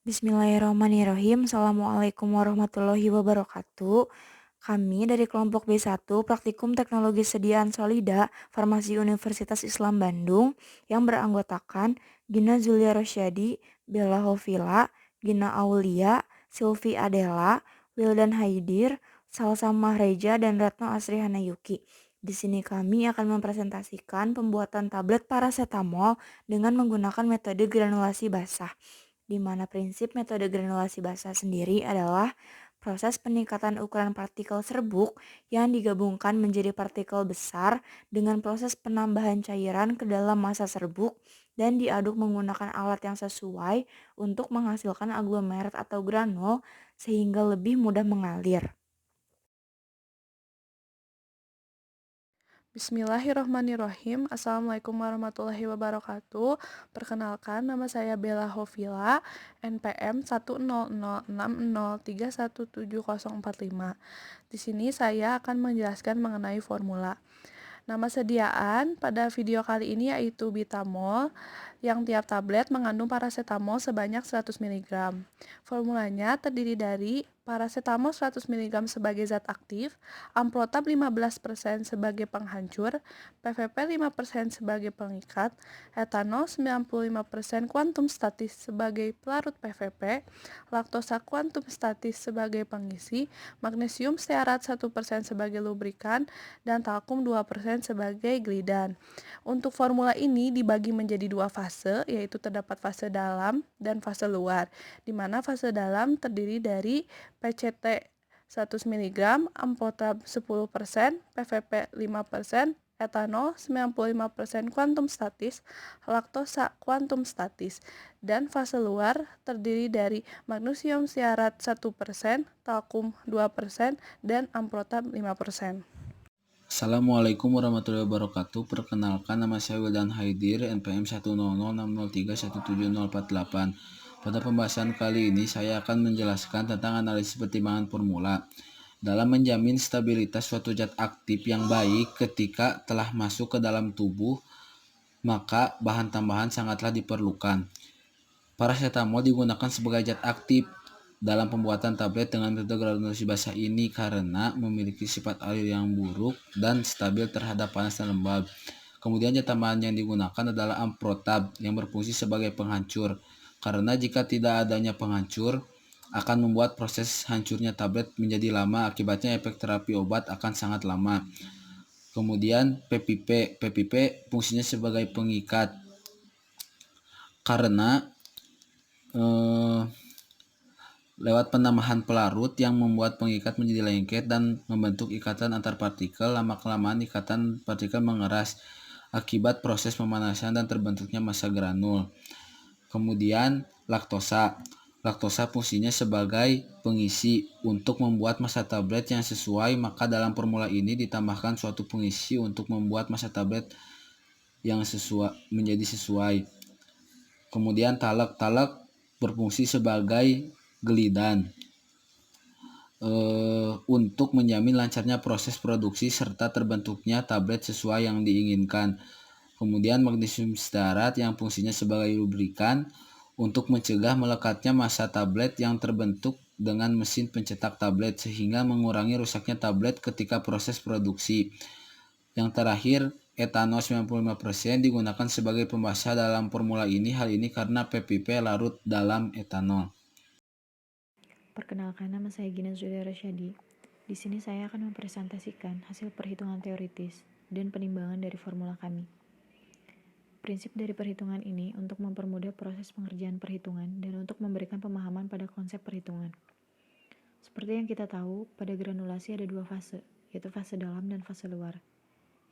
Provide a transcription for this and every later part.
Bismillahirrahmanirrahim. Assalamualaikum warahmatullahi wabarakatuh. Kami dari kelompok B1 Praktikum Teknologi Sediaan Solida Farmasi Universitas Islam Bandung yang beranggotakan Gina Zulia Rosyadi, Bella Hovila, Gina Aulia, Silvi Adela, Wildan Haidir, Salsa Mahreja, dan Retno Asri Hanayuki. Di sini kami akan mempresentasikan pembuatan tablet paracetamol dengan menggunakan metode granulasi basah, di mana prinsip metode granulasi basah sendiri adalah proses peningkatan ukuran partikel serbuk yang digabungkan menjadi partikel besar dengan proses penambahan cairan ke dalam massa serbuk dan diaduk menggunakan alat yang sesuai untuk menghasilkan aglomerat atau granul sehingga lebih mudah mengalir. Bismillahirrahmanirrahim. Assalamualaikum warahmatullahi wabarakatuh. Perkenalkan, nama saya Bella Hovila, NPM 1006030317045. Di sini saya akan menjelaskan mengenai formula. Nama sediaan pada video kali ini yaitu Bitamol, yang tiap tablet mengandung paracetamol sebanyak 100 mg. Formulanya terdiri dari paracetamol 100 mg sebagai zat aktif, amprotab 15% sebagai penghancur, PVP 5% sebagai pengikat, etanol 95% kuantum statis sebagai pelarut PVP, laktosa kuantum statis sebagai pengisi, magnesium stearat 1% sebagai lubrikan, dan talkum 2% sebagai glidan. Untuk formula ini dibagi menjadi dua fase, yaitu terdapat fase dalam dan fase luar, di mana fase dalam terdiri dari PCT 100 mg, ampotab 10%, PVP 5%, etanol 95% kuantum statis, laktosa kuantum statis, dan fase luar terdiri dari magnesium siarat 1%, talkum 2%, dan amprotab 5%. Assalamualaikum warahmatullahi wabarakatuh. Perkenalkan, nama saya Wildan Haidir, NPM 10060317048. Pada pembahasan kali ini saya akan menjelaskan tentang analisis pertimbangan formula dalam menjamin stabilitas suatu zat aktif yang baik ketika telah masuk ke dalam tubuh, maka bahan tambahan sangatlah diperlukan. Paracetamol digunakan sebagai zat aktif dalam pembuatan tablet dengan metode granulasi basah ini karena memiliki sifat alir yang buruk dan stabil terhadap panas dan lembab. Kemudian zat tambahan yang digunakan adalah amprotab yang berfungsi sebagai penghancur, karena jika tidak adanya penghancur akan membuat proses hancurnya tablet menjadi lama, akibatnya efek terapi obat akan sangat lama. Kemudian PPP fungsinya sebagai pengikat, karena eh, lewat penambahan pelarut yang membuat pengikat menjadi lengket dan membentuk ikatan antar partikel. Lama-kelamaan ikatan partikel mengeras akibat proses pemanasan dan terbentuknya massa granul. Kemudian laktosa. Laktosa fungsinya sebagai pengisi untuk membuat massa tablet yang sesuai, maka dalam formula ini ditambahkan suatu pengisi untuk membuat massa tablet yang menjadi sesuai. Kemudian talek berfungsi sebagai gelidan untuk menjamin lancarnya proses produksi serta terbentuknya tablet sesuai yang diinginkan. Kemudian magnesium stearat yang fungsinya sebagai lubrikan untuk mencegah melekatnya massa tablet yang terbentuk dengan mesin pencetak tablet sehingga mengurangi rusaknya tablet ketika proses produksi. Yang terakhir, etanol 95% digunakan sebagai pembasah dalam formula ini. Hal ini karena PPP larut dalam etanol. Perkenalkan, nama saya Gina Zulia Rosyadi. Di sini saya akan mempresentasikan hasil perhitungan teoritis dan penimbangan dari formula kami. Prinsip dari perhitungan ini untuk mempermudah proses pengerjaan perhitungan dan untuk memberikan pemahaman pada konsep perhitungan. Seperti yang kita tahu, pada granulasi ada dua fase, yaitu fase dalam dan fase luar,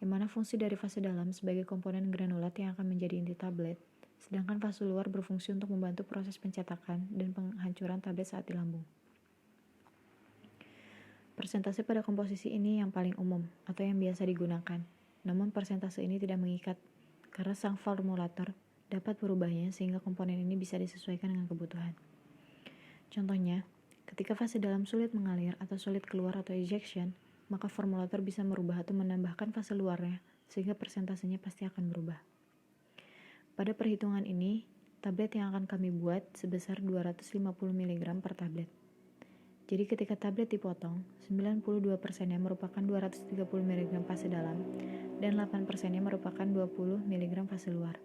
yang mana fungsi dari fase dalam sebagai komponen granulat yang akan menjadi inti tablet, sedangkan fase luar berfungsi untuk membantu proses pencetakan dan penghancuran tablet saat di lambung. Persentase pada komposisi ini yang paling umum atau yang biasa digunakan, namun persentase ini tidak mengikat karena sang formulator dapat berubahnya sehingga komponen ini bisa disesuaikan dengan kebutuhan. Contohnya, ketika fase dalam sulit mengalir atau sulit keluar atau ejection, maka formulator bisa merubah atau menambahkan fase luarnya sehingga persentasenya pasti akan berubah. Pada perhitungan ini, tablet yang akan kami buat sebesar 250 mg per tablet. Jadi ketika tablet dipotong, 92%-nya merupakan 230 mg fase dalam dan 8%-nya merupakan 20 mg fase luar.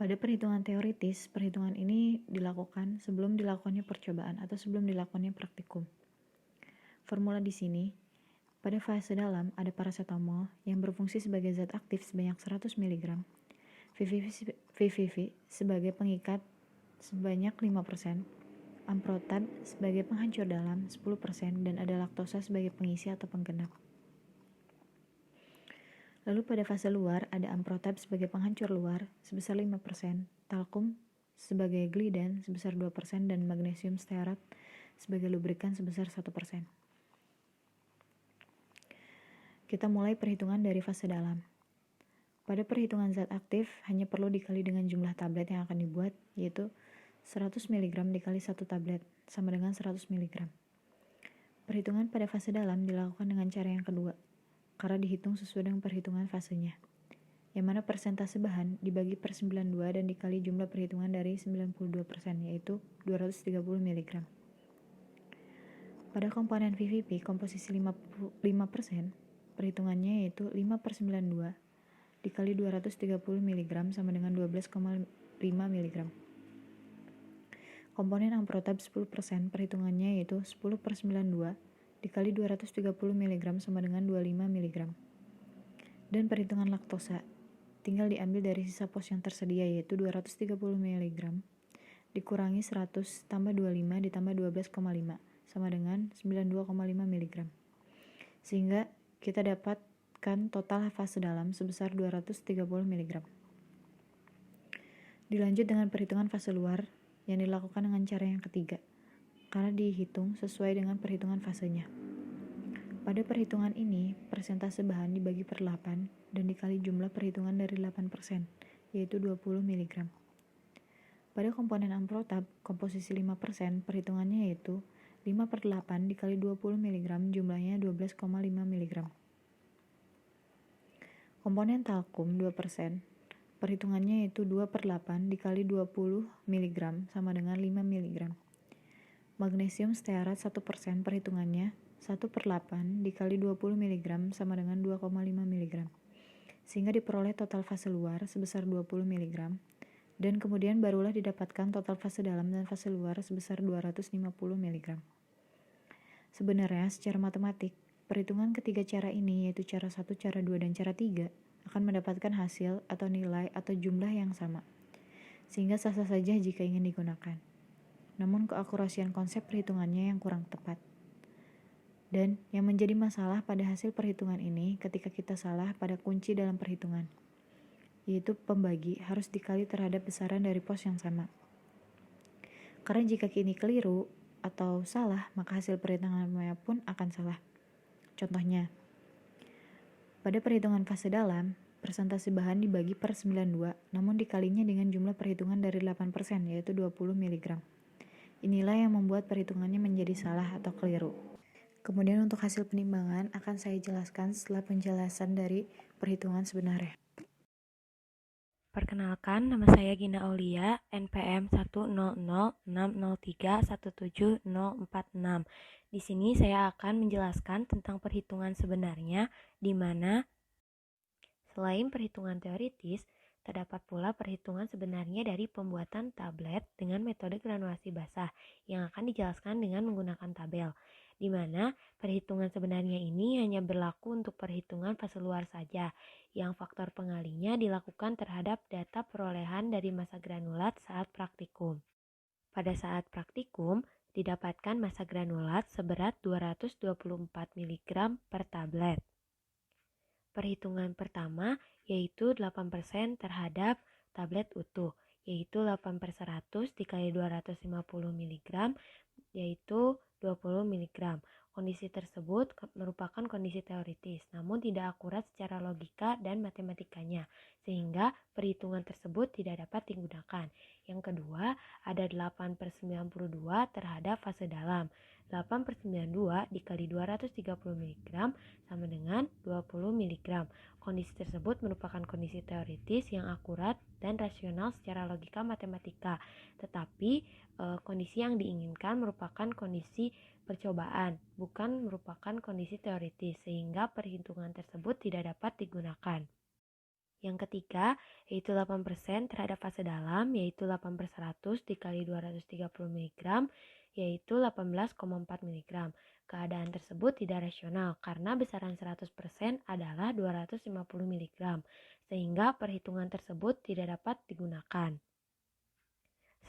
Pada perhitungan teoritis, perhitungan ini dilakukan sebelum dilakukannya percobaan atau sebelum dilakukannya praktikum. Formula di sini, pada fase dalam ada paracetamol yang berfungsi sebagai zat aktif sebanyak 100 mg, VVV sebagai pengikat sebanyak 5%, amprotab sebagai penghancur dalam 10%, dan ada laktosa sebagai pengisi atau penggenap. Lalu pada fase luar ada amprotab sebagai penghancur luar sebesar 5%, talkum sebagai glidan sebesar 2%, dan magnesium stearat sebagai lubrikan sebesar 1%. Kita mulai perhitungan dari fase dalam. Pada perhitungan zat aktif hanya perlu dikali dengan jumlah tablet yang akan dibuat, yaitu 100 mg dikali 1 tablet sama dengan 100 mg. Perhitungan pada fase dalam dilakukan dengan cara yang kedua, karena dihitung sesuai dengan perhitungan fasenya, yang mana persentase bahan dibagi per 92 dan dikali jumlah perhitungan dari 92%, yaitu 230 mg. Pada komponen VVP komposisi 5%, perhitungannya yaitu 5 per 92 dikali 230 mg sama dengan 12,5 mg. Komponen amprotab 10%, perhitungannya yaitu 10 per 92 dikali 230 mg sama dengan 25 mg. Dan perhitungan laktosa, tinggal diambil dari sisa pos yang tersedia yaitu 230 mg dikurangi 100 tambah 25 ditambah 12,5 sama dengan 92,5 mg. Sehingga kita dapatkan total fase dalam sebesar 230 mg. Dilanjut dengan perhitungan fase luar yang dilakukan dengan cara yang ketiga, karena dihitung sesuai dengan perhitungan fasenya. Pada perhitungan ini, persentase bahan dibagi per 8 dan dikali jumlah perhitungan dari 8%, yaitu 20 mg. Pada komponen amprotab, komposisi 5%, perhitungannya yaitu 5 per 8 dikali 20 mg, jumlahnya 12,5 mg. Komponen talkum 2%, perhitungannya yaitu 2 per 8 dikali 20 mg sama dengan 5 mg. Magnesium stearat 1%, perhitungannya 1 per 8 dikali 20 mg sama dengan 2,5 mg. Sehingga diperoleh total fase luar sebesar 20 mg, dan kemudian barulah didapatkan total fase dalam dan fase luar sebesar 250 mg. Sebenarnya secara matematik, perhitungan ketiga cara ini, yaitu cara 1, cara 2, dan cara 3, akan mendapatkan hasil atau nilai atau jumlah yang sama, sehingga sah-sah saja jika ingin digunakan. Namun keakurasian konsep perhitungannya yang kurang tepat. Dan yang menjadi masalah pada hasil perhitungan ini ketika kita salah pada kunci dalam perhitungan, yaitu pembagi harus dikali terhadap besaran dari pos yang sama. Karena jika ini keliru atau salah, maka hasil perhitungannya pun akan salah. Contohnya, pada perhitungan fase dalam, persentase bahan dibagi per 92, namun dikalinya dengan jumlah perhitungan dari 8%, yaitu 20 mg. Inilah yang membuat perhitungannya menjadi salah atau keliru. Kemudian untuk hasil penimbangan akan saya jelaskan setelah penjelasan dari perhitungan sebenarnya. Perkenalkan, nama saya Gina Aulia, NPM 10060031746. Di sini saya akan menjelaskan tentang perhitungan sebenarnya, di mana selain perhitungan teoritis, terdapat pula perhitungan sebenarnya dari pembuatan tablet dengan metode granulasi basah yang akan dijelaskan dengan menggunakan tabel, di mana perhitungan sebenarnya ini hanya berlaku untuk perhitungan fase luar saja, yang faktor pengalinya dilakukan terhadap data perolehan dari massa granulat saat praktikum. Pada saat praktikum, didapatkan massa granulat seberat 224 mg per tablet. Perhitungan pertama yaitu 8% terhadap tablet utuh, yaitu 8 per 100 dikali 250 mg, yaitu 20 mg. Kondisi tersebut merupakan kondisi teoritis, namun tidak akurat secara logika dan matematikanya, sehingga perhitungan tersebut tidak dapat digunakan. Yang kedua, ada 8 per 92 terhadap fase dalam. 8 per 92 dikali 230 mg sama dengan 20 mg. Kondisi tersebut merupakan kondisi teoritis yang akurat dan rasional secara logika matematika, tetapi kondisi yang diinginkan merupakan kondisi percobaan, bukan merupakan kondisi teoritis, sehingga perhitungan tersebut tidak dapat digunakan. Yang ketiga, yaitu 8% terhadap fase dalam, yaitu 8/100 dikali 230 mg, yaitu 18,4 mg. Keadaan tersebut tidak rasional karena besaran 100% adalah 250 mg, sehingga perhitungan tersebut tidak dapat digunakan.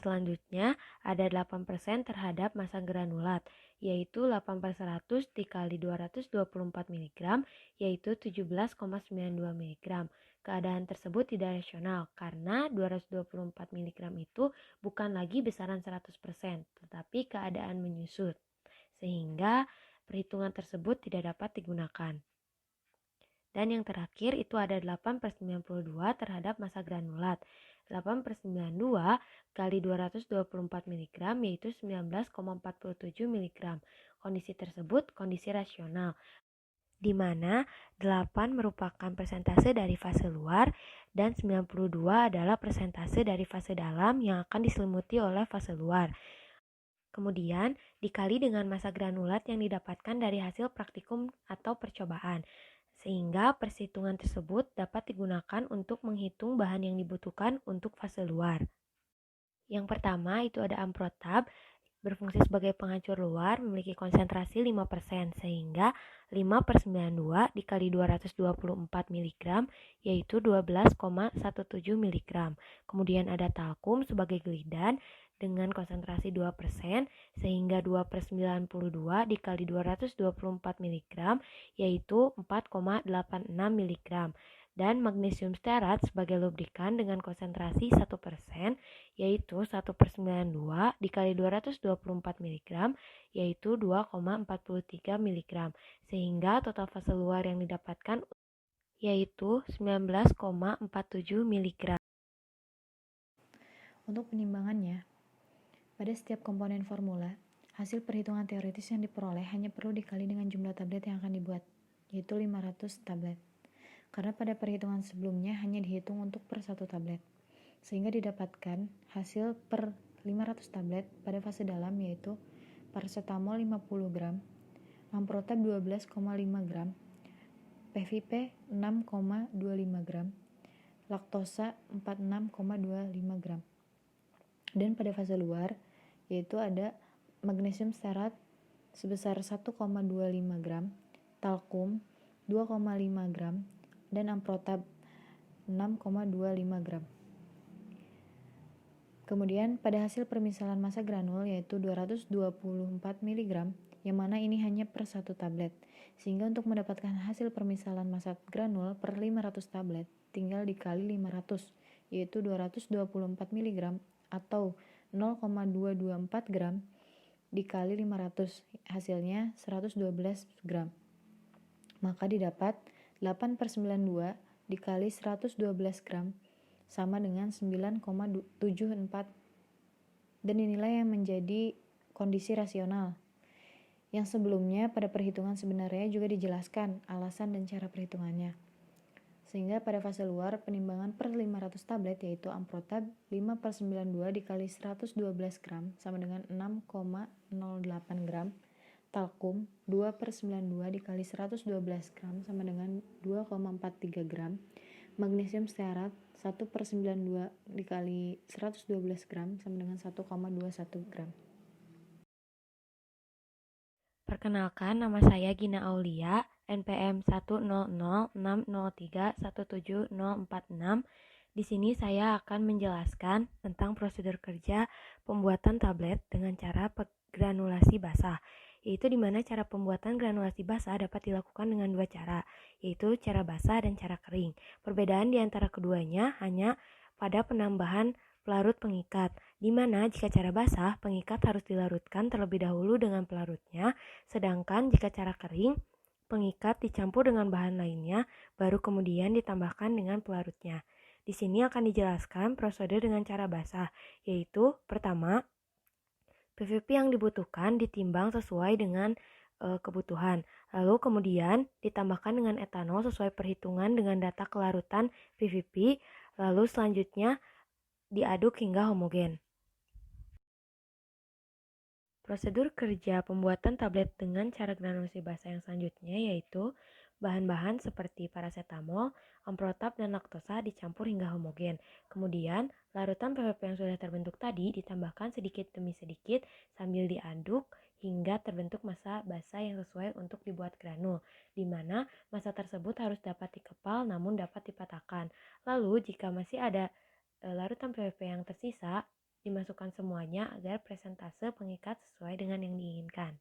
Selanjutnya, ada 8% terhadap massa granulat, yaitu 8/100 dikali 224 mg, yaitu 17,92 mg. Keadaan tersebut tidak rasional karena 224 mg itu bukan lagi besaran 100%, tetapi keadaan menyusut, sehingga perhitungan tersebut tidak dapat digunakan. Dan yang terakhir itu ada 8/92 terhadap massa granulat. 8/92 kali 224 mg yaitu 19,47 mg. Kondisi tersebut kondisi rasional, di mana 8 merupakan persentase dari fase luar dan 92 adalah persentase dari fase dalam yang akan diselimuti oleh fase luar. Kemudian dikali dengan massa granulat yang didapatkan dari hasil praktikum atau percobaan, sehingga perhitungan tersebut dapat digunakan untuk menghitung bahan yang dibutuhkan untuk fase luar. Yang pertama itu ada amprotab, berfungsi sebagai penghancur luar, memiliki konsentrasi 5%, sehingga 5/92 dikali 224 mg yaitu 12,17 mg. Kemudian ada talkum sebagai glidan dengan konsentrasi 2%, sehingga 2/92 dikali 224 mg yaitu 4,86 mg. Dan magnesium stearat sebagai lubrikan dengan konsentrasi 1%, yaitu 1/92 dikali 224 mg yaitu 2,43 mg, sehingga total fase luar yang didapatkan yaitu 19,47 mg. Untuk penimbangannya, pada setiap komponen formula, hasil perhitungan teoritis yang diperoleh hanya perlu dikali dengan jumlah tablet yang akan dibuat, yaitu 500 tablet. Karena pada perhitungan sebelumnya hanya dihitung untuk per satu tablet, sehingga didapatkan hasil per 500 tablet pada fase dalam yaitu paracetamol 50 gram, amprotab 12,5 gram, PVP 6,25 gram, laktosa 46,25 gram. Dan pada fase luar yaitu ada magnesium stearat sebesar 1,25 gram, talkum 2,5 gram, dan amprotab 6,25 gram. Kemudian pada hasil permisalan massa granul yaitu 224 mg, yang mana ini hanya per satu tablet, sehingga untuk mendapatkan hasil permisalan massa granul per 500 tablet tinggal dikali 500, yaitu 224 mg atau 0,224 gram dikali 500, hasilnya 112 gram. Maka didapat 8/92 dikali 112 gram sama dengan 9,74. Dan inilah yang menjadi kondisi rasional. Yang sebelumnya pada perhitungan sebenarnya juga dijelaskan alasan dan cara perhitungannya. Sehingga pada fase luar penimbangan per 500 tablet yaitu amprotab 5/92 dikali 112 gram sama dengan 6,08 gram, talkum 2/92 dikali 112 gram sama dengan 2,43 gram, magnesium stearat 1/92 dikali 112 gram sama dengan 1,21 gram. Perkenalkan, nama saya Gina Aulia, NPM 10060317046. Di sini saya akan menjelaskan tentang prosedur kerja pembuatan tablet dengan cara granulasi basah, yaitu di mana cara pembuatan granulasi basah dapat dilakukan dengan dua cara, yaitu cara basah dan cara kering. Perbedaan di antara keduanya hanya pada penambahan pelarut pengikat, di mana jika cara basah, pengikat harus dilarutkan terlebih dahulu dengan pelarutnya, sedangkan jika cara kering, pengikat dicampur dengan bahan lainnya, baru kemudian ditambahkan dengan pelarutnya. Di sini akan dijelaskan prosedur dengan cara basah, yaitu pertama, PVP yang dibutuhkan ditimbang sesuai dengan kebutuhan. Lalu kemudian ditambahkan dengan etanol sesuai perhitungan dengan data kelarutan VVP, lalu selanjutnya diaduk hingga homogen. Prosedur kerja pembuatan tablet dengan cara granulasi basah yang selanjutnya yaitu bahan-bahan seperti paracetamol, amprotap, dan laktosa dicampur hingga homogen. Kemudian, larutan PVP yang sudah terbentuk tadi ditambahkan sedikit demi sedikit sambil diaduk hingga terbentuk massa basah yang sesuai untuk dibuat granul, di mana massa tersebut harus dapat dikepal namun dapat dipatahkan. Lalu, jika masih ada larutan PVP yang tersisa, dimasukkan semuanya agar presentase pengikat sesuai dengan yang diinginkan.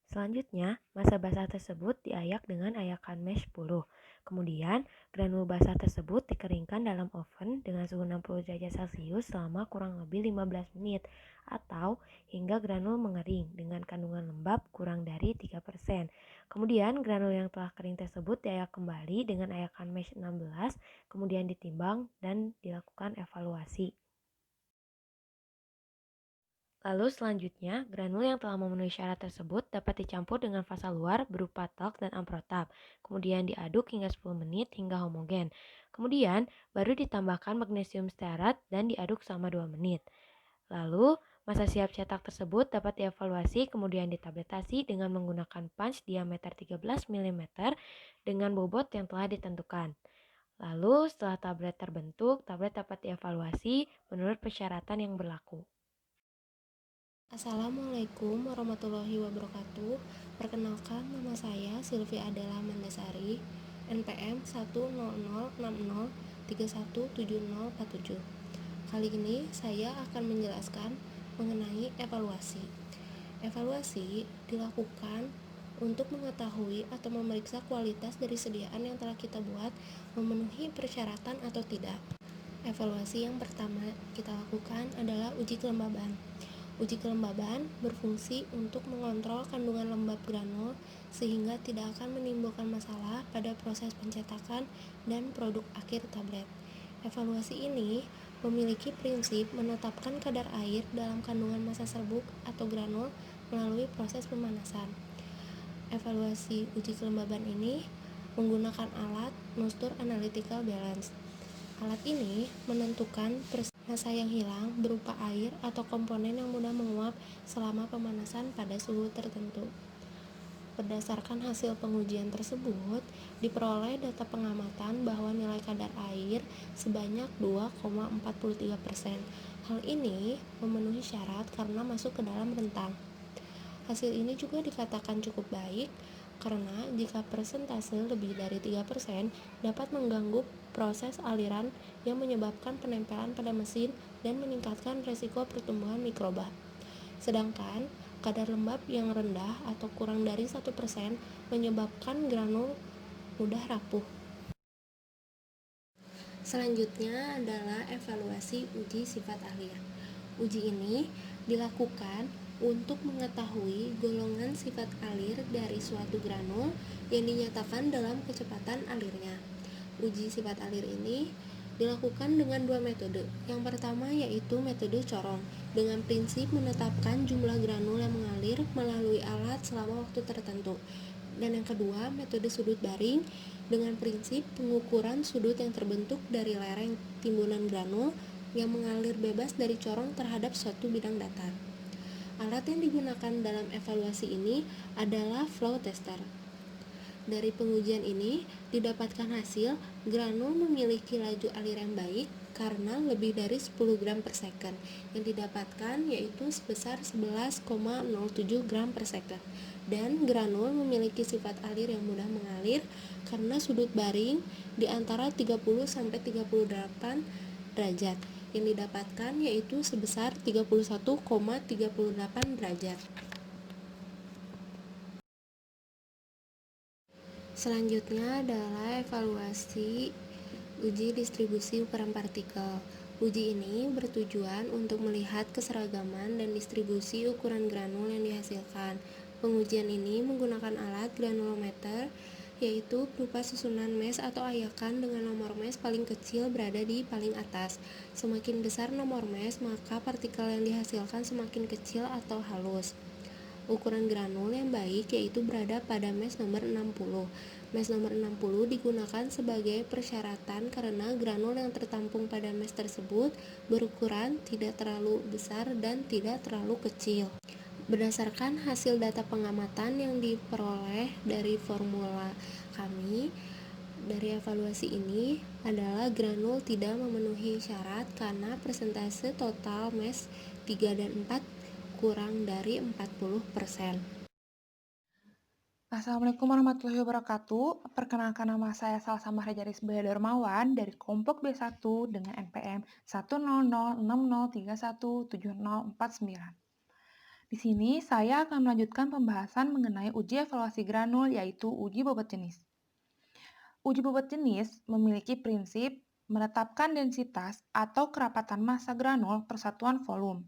Selanjutnya, massa basah tersebut diayak dengan ayakan mesh 10. Kemudian, granul basah tersebut dikeringkan dalam oven dengan suhu 60 derajat Celcius selama kurang lebih 15 menit atau hingga granul mengering dengan kandungan lembab kurang dari 3%. Kemudian, granul yang telah kering tersebut diayak kembali dengan ayakan mesh 16, kemudian ditimbang dan dilakukan evaluasi. Lalu selanjutnya, granul yang telah memenuhi syarat tersebut dapat dicampur dengan fasa luar berupa talk dan amprotap, kemudian diaduk hingga 10 menit hingga homogen. Kemudian, baru ditambahkan magnesium stearat dan diaduk selama 2 menit. Lalu, massa siap cetak tersebut dapat dievaluasi kemudian ditabletasi dengan menggunakan punch diameter 13 mm dengan bobot yang telah ditentukan. Lalu, setelah tablet terbentuk, tablet dapat dievaluasi menurut persyaratan yang berlaku. Assalamualaikum warahmatullahi wabarakatuh. Perkenalkan, nama saya Silvi Adela Mandasari, NPM 1006031717047. Kali ini saya akan menjelaskan mengenai evaluasi. Evaluasi dilakukan untuk mengetahui atau memeriksa kualitas dari sediaan yang telah kita buat memenuhi persyaratan atau tidak. Evaluasi yang pertama kita lakukan adalah uji kelembaban. Uji kelembaban berfungsi untuk mengontrol kandungan lembab granul sehingga tidak akan menimbulkan masalah pada proses pencetakan dan produk akhir tablet. Evaluasi ini memiliki prinsip menetapkan kadar air dalam kandungan massa serbuk atau granul melalui proses pemanasan. Evaluasi uji kelembaban ini menggunakan alat Nuster Analytical Balance. Alat ini menentukan massa yang hilang berupa air atau komponen yang mudah menguap selama pemanasan pada suhu tertentu. Berdasarkan hasil pengujian tersebut, diperoleh data pengamatan bahwa nilai kadar air sebanyak 2,43%. Hal ini memenuhi syarat karena masuk ke dalam rentang. Hasil ini juga dikatakan cukup baik karena jika persentase lebih dari 3% dapat mengganggu proses aliran yang menyebabkan penempelan pada mesin dan meningkatkan resiko pertumbuhan mikroba. Sedangkan kadar lembab yang rendah atau kurang dari 1% menyebabkan granul mudah rapuh. Selanjutnya adalah evaluasi uji sifat alir. Uji ini dilakukan untuk mengetahui golongan sifat alir dari suatu granul yang dinyatakan dalam kecepatan alirnya. Uji sifat alir ini dilakukan dengan dua metode. Yang pertama yaitu metode corong, dengan prinsip menetapkan jumlah granul yang mengalir melalui alat selama waktu tertentu. Dan yang kedua, metode sudut baring, dengan prinsip pengukuran sudut yang terbentuk dari lereng timbunan granul yang mengalir bebas dari corong terhadap suatu bidang datar. Alat yang digunakan dalam evaluasi ini adalah flow tester. Dari pengujian ini didapatkan hasil granul memiliki laju alir yang baik karena lebih dari 10 gram per second. Yang didapatkan yaitu sebesar 11,07 gram per second. Dan granul memiliki sifat alir yang mudah mengalir karena sudut baring di antara 30-38 derajat. Yang didapatkan yaitu sebesar 31,38 derajat. Selanjutnya adalah evaluasi uji distribusi ukuran partikel. Uji ini bertujuan untuk melihat keseragaman dan distribusi ukuran granul yang dihasilkan. Pengujian ini menggunakan alat granulometer, yaitu berupa susunan mesh atau ayakan dengan nomor mesh paling kecil berada di paling atas. Semakin besar nomor mesh, maka partikel yang dihasilkan semakin kecil atau halus. Ukuran granul yang baik yaitu berada pada mes nomor 60. Mes nomor 60 digunakan sebagai persyaratan karena granul yang tertampung pada mes tersebut berukuran tidak terlalu besar dan tidak terlalu kecil. Berdasarkan hasil data pengamatan yang diperoleh dari formula kami, dari evaluasi ini adalah granul tidak memenuhi syarat karena persentase total mes 3 dan 4 kurang dari 40%. Assalamualaikum warahmatullahi wabarakatuh. Perkenalkan, nama saya Salsa Mahrajaris Baya Darmawan dari kelompok B1 dengan NPM 10060317049. Di sini saya akan melanjutkan pembahasan mengenai uji evaluasi granul, yaitu uji bobot jenis. Uji bobot jenis memiliki prinsip menetapkan densitas atau kerapatan massa granul per satuan volume.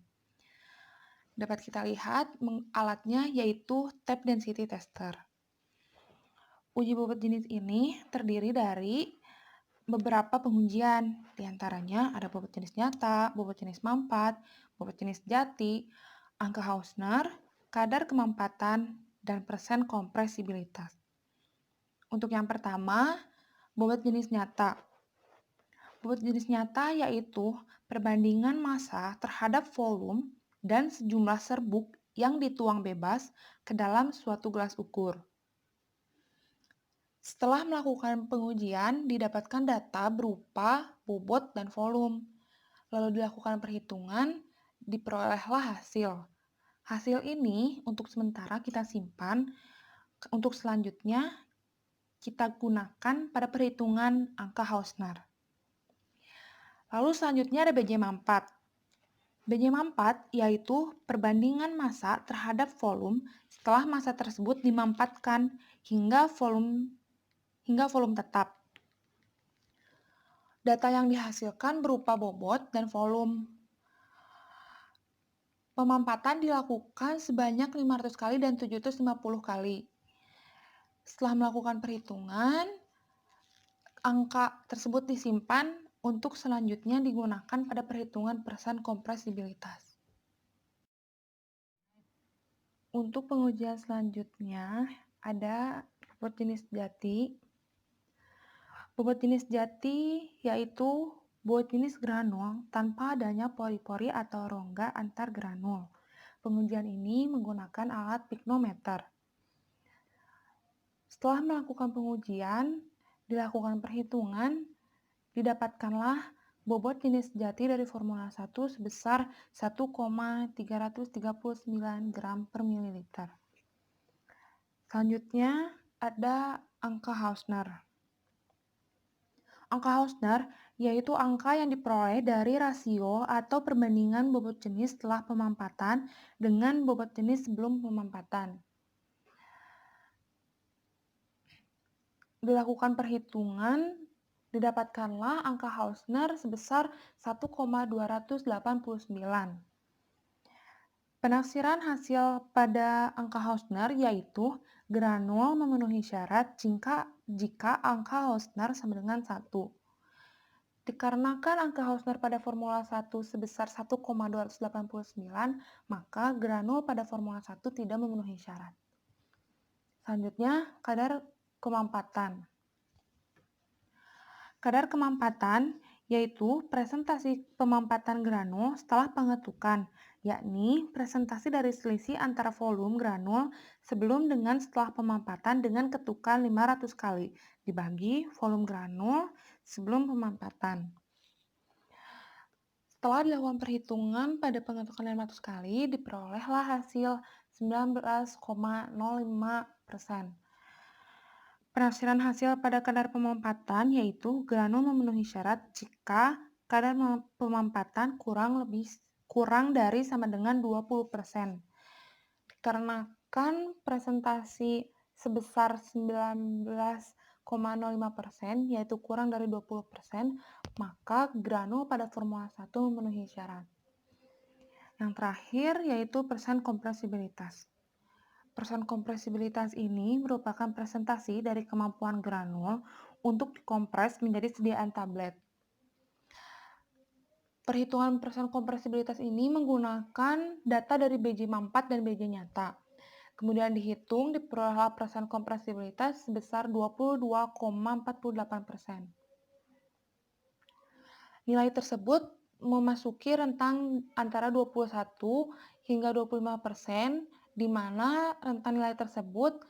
Dapat kita lihat alatnya yaitu tape density tester. Uji bobot jenis ini terdiri dari beberapa pengujian, diantaranya ada bobot jenis nyata, bobot jenis mampat, bobot jenis jati, angka Hausner, kadar kemampatan, dan persen kompresibilitas. Untuk yang pertama, bobot jenis nyata. Bobot jenis nyata yaitu perbandingan massa terhadap volume dan sejumlah serbuk yang dituang bebas ke dalam suatu gelas ukur. Setelah melakukan pengujian, didapatkan data berupa bobot dan volume. Lalu dilakukan perhitungan, diperolehlah hasil. Hasil ini untuk sementara kita simpan, untuk selanjutnya kita gunakan pada perhitungan angka Hausner. Lalu selanjutnya ada BJ4. BJ4 yaitu perbandingan massa terhadap volume setelah massa tersebut dimampatkan hingga volume tetap. Data yang dihasilkan berupa bobot dan volume. Pemampatan dilakukan sebanyak 500 kali dan 750 kali. Setelah melakukan perhitungan, angka tersebut disimpan untuk selanjutnya digunakan pada perhitungan persen kompresibilitas. Untuk pengujian selanjutnya ada bobot jenis jati. Bobot jenis jati yaitu bobot jenis granul tanpa adanya pori-pori atau rongga antar granul. Pengujian ini menggunakan alat piknometer. Setelah melakukan pengujian, dilakukan perhitungan, didapatkanlah bobot jenis jati dari formula 1 sebesar 1,339 gram per mililiter. Selanjutnya ada angka Hausner. Angka Hausner yaitu angka yang diperoleh dari rasio atau perbandingan bobot jenis setelah pemampatan dengan bobot jenis sebelum pemampatan. Dilakukan perhitungan, didapatkanlah angka Hausner sebesar 1,289. Penafsiran hasil pada angka Hausner yaitu granul memenuhi syarat jika angka Hausner sama dengan 1. Dikarenakan angka Hausner pada formula 1 sebesar 1,289, maka granul pada formula 1 tidak memenuhi syarat. Selanjutnya, kadar kemampatan. Kadar kemampatan yaitu presentasi pemampatan granul setelah pengetukan, yakni presentasi dari selisih antara volume granul sebelum dengan setelah pemampatan dengan ketukan 500 kali dibagi volume granul sebelum pemampatan. Setelah dilakukan perhitungan pada pengetukan 500 kali, diperolehlah hasil 19,05%. Penafsiran hasil pada kadar pemampatan yaitu granul memenuhi syarat jika kadar pemampatan kurang dari sama dengan 20%. Dikarenakan presentasi sebesar 19,05% yaitu kurang dari 20%, maka granul pada formula 1 memenuhi syarat. Yang terakhir yaitu persen kompresibilitas. Persen kompresibilitas ini merupakan presentasi dari kemampuan granul untuk dikompres menjadi sediaan tablet. Perhitungan persen kompresibilitas ini menggunakan data dari BJ4 dan BJ nyata. Kemudian dihitung diperolehlah persen kompresibilitas sebesar 22,48%. Nilai tersebut memasuki rentang antara 21 hingga 25%, di mana rentang nilai tersebut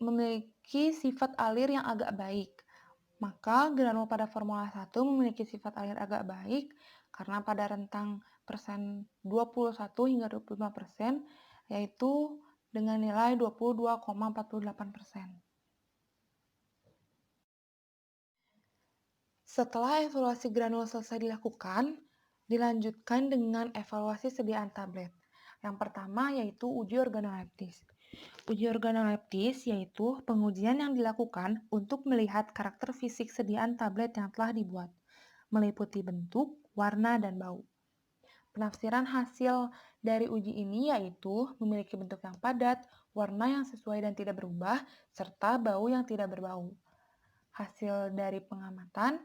memiliki sifat alir yang agak baik. Maka granul pada Formula 1 memiliki sifat alir agak baik karena pada rentang persen 21 hingga 25%, yaitu dengan nilai 22,48%. Setelah evaluasi granul selesai dilakukan, dilanjutkan dengan evaluasi sediaan tablet. Yang pertama yaitu uji organoleptis. Uji organoleptis yaitu pengujian yang dilakukan untuk melihat karakter fisik sediaan tablet yang telah dibuat, meliputi bentuk, warna, dan bau. Penafsiran hasil dari uji ini yaitu memiliki bentuk yang padat, warna yang sesuai dan tidak berubah, serta bau yang tidak berbau. Hasil dari pengamatan,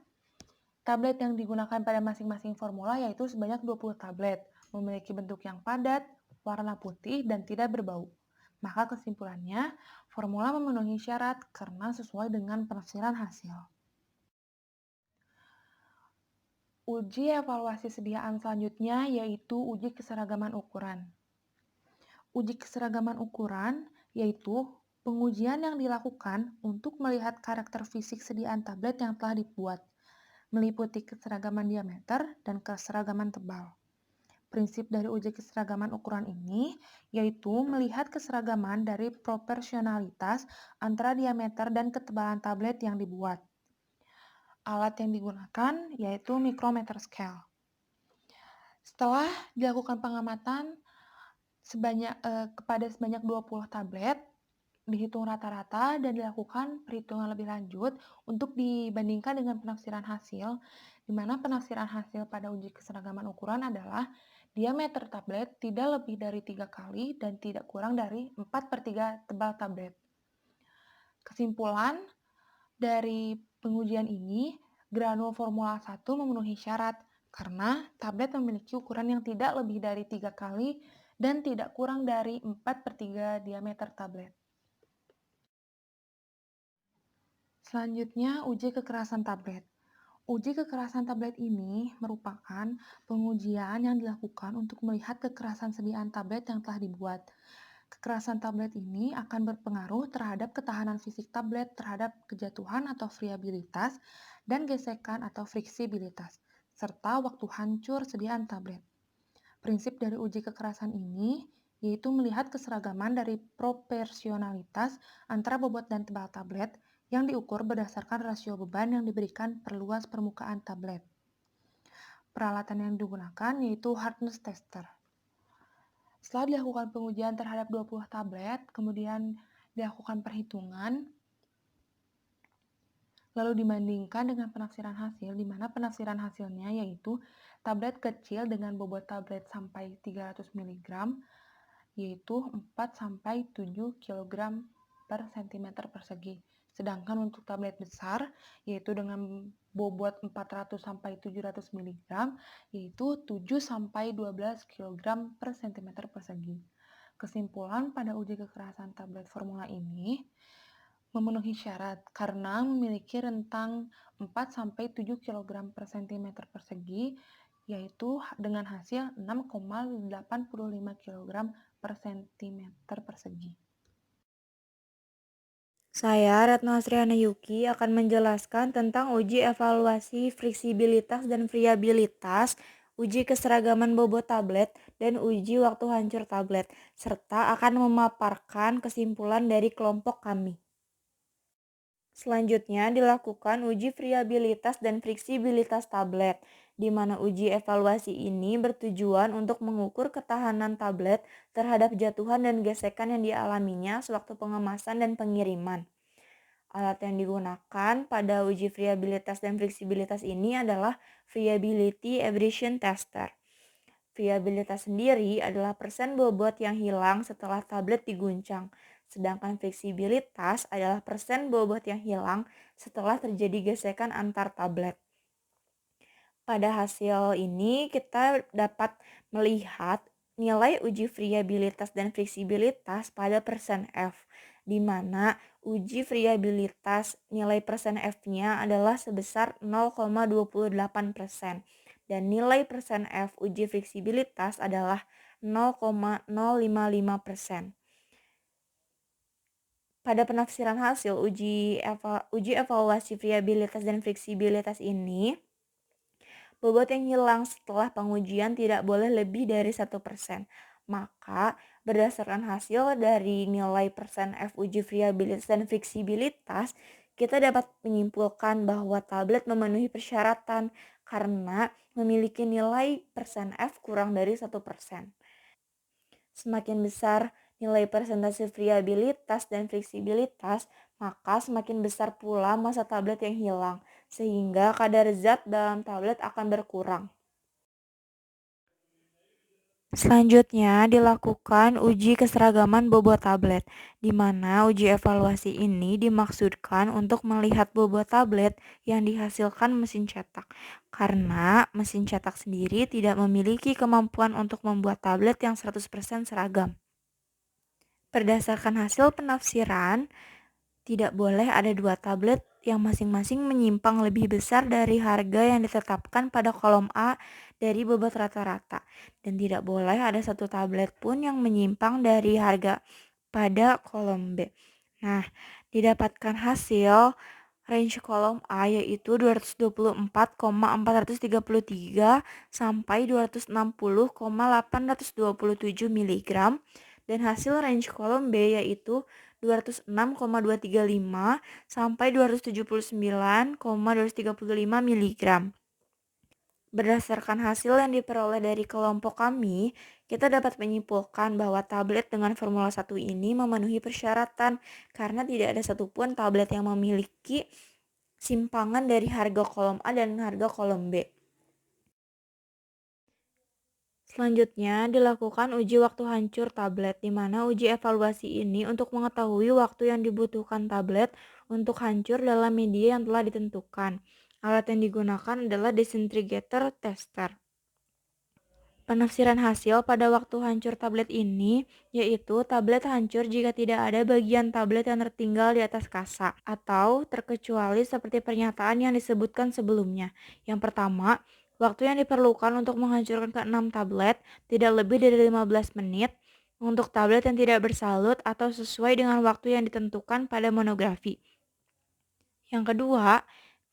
tablet yang digunakan pada masing-masing formula yaitu sebanyak 20 tablet, memiliki bentuk yang padat, warna putih, dan tidak berbau. Maka kesimpulannya, formula memenuhi syarat karena sesuai dengan penafsiran hasil. Uji evaluasi sediaan selanjutnya yaitu uji keseragaman ukuran. Uji keseragaman ukuran yaitu pengujian yang dilakukan untuk melihat karakter fisik sediaan tablet yang telah dibuat, meliputi keseragaman diameter dan keseragaman tebal. Prinsip dari uji keseragaman ukuran ini yaitu melihat keseragaman dari proporsionalitas antara diameter dan ketebalan tablet yang dibuat. Alat yang digunakan yaitu micrometer scale. Setelah dilakukan pengamatan kepada sebanyak 20 tablet, dihitung rata-rata dan dilakukan perhitungan lebih lanjut untuk dibandingkan dengan penafsiran hasil, di mana penafsiran hasil pada uji keseragaman ukuran adalah diameter tablet tidak lebih dari 3 kali dan tidak kurang dari 4/3 tebal tablet. Kesimpulan dari pengujian ini, granul Formula 1 memenuhi syarat karena tablet memiliki ukuran yang tidak lebih dari 3 kali dan tidak kurang dari 4/3 diameter tablet. Selanjutnya, uji kekerasan tablet. Uji kekerasan tablet ini merupakan pengujian yang dilakukan untuk melihat kekerasan sediaan tablet yang telah dibuat. Kekerasan tablet ini akan berpengaruh terhadap ketahanan fisik tablet terhadap kejatuhan atau friabilitas dan gesekan atau friksibilitas, serta waktu hancur sediaan tablet. Prinsip dari uji kekerasan ini yaitu melihat keseragaman dari proporsionalitas antara bobot dan tebal tablet yang diukur berdasarkan rasio beban yang diberikan per luas permukaan tablet. Peralatan yang digunakan yaitu hardness tester. Setelah dilakukan pengujian terhadap 20 tablet, kemudian dilakukan perhitungan, lalu dibandingkan dengan penafsiran hasil, di mana penafsiran hasilnya yaitu tablet kecil dengan bobot tablet sampai 300 mg, yaitu 4-7 kg per cm persegi. Sedangkan untuk tablet besar, yaitu dengan bobot 400-700 mg, yaitu 7-12 kg per cm persegi. Kesimpulan pada uji kekerasan tablet formula ini memenuhi syarat karena memiliki rentang 4-7 kg per cm persegi, yaitu dengan hasil 6,85 kg per cm persegi. Saya, Retno Asriana Yuki, akan menjelaskan tentang uji evaluasi fleksibilitas dan friabilitas, uji keseragaman bobot tablet, dan uji waktu hancur tablet, serta akan memaparkan kesimpulan dari kelompok kami. Selanjutnya dilakukan uji friabilitas dan fleksibilitas tablet, di mana uji evaluasi ini bertujuan untuk mengukur ketahanan tablet terhadap jatuhan dan gesekan yang dialaminya sewaktu pengemasan dan pengiriman. Alat yang digunakan pada uji friabilitas dan fleksibilitas ini adalah Friability Abrasion Tester. Friabilitas sendiri adalah persen bobot yang hilang setelah tablet diguncang, sedangkan fleksibilitas adalah persen bobot yang hilang setelah terjadi gesekan antar tablet. Pada hasil ini kita dapat melihat nilai uji friabilitas dan fleksibilitas pada persen F, di mana uji friabilitas nilai persen F-nya adalah sebesar 0,28% dan nilai persen F uji fleksibilitas adalah 0,055%. Pada penafsiran hasil uji evaluasi friabilitas dan fleksibilitas ini, bobot yang hilang setelah pengujian tidak boleh lebih dari 1%. Maka, berdasarkan hasil dari nilai persen F uji friabilitas dan fleksibilitas, kita dapat menyimpulkan bahwa tablet memenuhi persyaratan karena memiliki nilai persen F kurang dari 1%. Semakin besar nilai persentase friabilitas dan fleksibilitas, maka semakin besar pula massa tablet yang hilang, sehingga kadar zat dalam tablet akan berkurang. Selanjutnya dilakukan uji keseragaman bobot tablet, di mana uji evaluasi ini dimaksudkan untuk melihat bobot tablet yang dihasilkan mesin cetak, karena mesin cetak sendiri tidak memiliki kemampuan untuk membuat tablet yang 100% seragam. Berdasarkan hasil penafsiran, tidak boleh ada dua tablet yang masing-masing menyimpang lebih besar dari harga yang ditetapkan pada kolom A dari bobot rata-rata, dan tidak boleh ada satu tablet pun yang menyimpang dari harga pada kolom B. Nah, didapatkan hasil range kolom A yaitu 224,433 sampai 260,827 mg, dan hasil range kolom B yaitu 206,235 sampai 279,235 mg. Berdasarkan hasil yang diperoleh dari kelompok kami, kita dapat menyimpulkan bahwa tablet dengan Formula 1 ini memenuhi persyaratan karena tidak ada satupun tablet yang memiliki simpangan dari harga kolom A dan harga kolom B. Selanjutnya dilakukan uji waktu hancur tablet, di mana uji evaluasi ini untuk mengetahui waktu yang dibutuhkan tablet untuk hancur dalam media yang telah ditentukan. Alat yang digunakan adalah disintegrator tester. Penafsiran hasil pada waktu hancur tablet ini yaitu tablet hancur jika tidak ada bagian tablet yang tertinggal di atas kasa atau terkecuali seperti pernyataan yang disebutkan sebelumnya. Yang pertama, waktu yang diperlukan untuk menghancurkan ke-6 tablet tidak lebih dari 15 menit untuk tablet yang tidak bersalut atau sesuai dengan waktu yang ditentukan pada monografi. Yang kedua,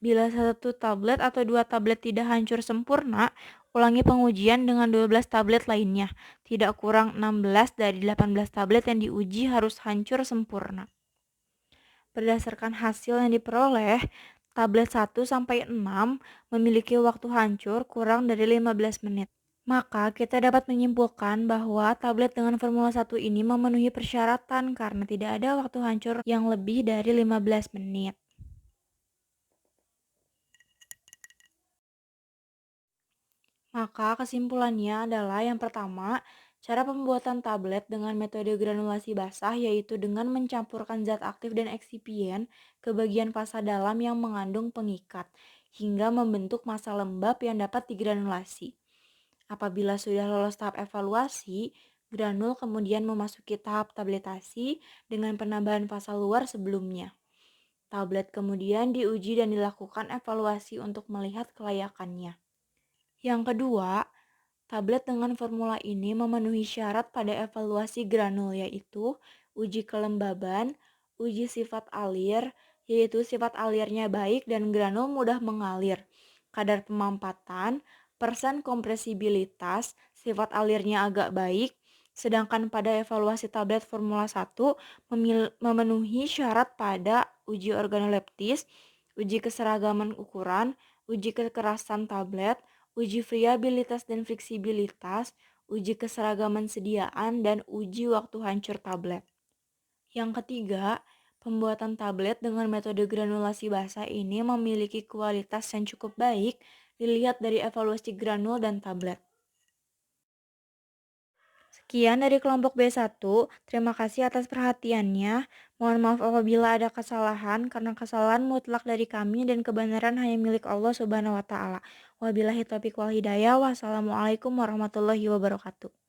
bila satu tablet atau dua tablet tidak hancur sempurna, ulangi pengujian dengan 12 tablet lainnya. Tidak kurang 16 dari 18 tablet yang diuji harus hancur sempurna. Berdasarkan hasil yang diperoleh, tablet 1 sampai 6 memiliki waktu hancur kurang dari 15 menit. Maka kita dapat menyimpulkan bahwa tablet dengan Formula 1 ini memenuhi persyaratan karena tidak ada waktu hancur yang lebih dari 15 menit. Maka kesimpulannya adalah yang pertama, cara pembuatan tablet dengan metode granulasi basah yaitu dengan mencampurkan zat aktif dan eksipien ke bagian fasa dalam yang mengandung pengikat hingga membentuk massa lembab yang dapat digranulasi. Apabila sudah lolos tahap evaluasi, granul kemudian memasuki tahap tabletasi dengan penambahan fasa luar sebelumnya. Tablet kemudian diuji dan dilakukan evaluasi untuk melihat kelayakannya. Yang kedua, tablet dengan formula ini memenuhi syarat pada evaluasi granul yaitu uji kelembaban, uji sifat alir, yaitu sifat alirnya baik dan granul mudah mengalir, kadar pemampatan, persen kompresibilitas, sifat alirnya agak baik, sedangkan pada evaluasi tablet Formula 1 memenuhi syarat pada uji organoleptis, uji keseragaman ukuran, uji kekerasan tablet, uji friabilitas dan fleksibilitas, uji keseragaman sediaan, dan uji waktu hancur tablet. Yang ketiga, pembuatan tablet dengan metode granulasi basah ini memiliki kualitas yang cukup baik dilihat dari evaluasi granul dan tablet. Sekian dari kelompok B1, terima kasih atas perhatiannya. Mohon maaf apabila ada kesalahan, karena kesalahan mutlak dari kami dan kebenaran hanya milik Allah Subhanahu wa Ta'ala. Wabillahi taufiq wal hidayah. Wassalamualaikum warahmatullahi wabarakatuh.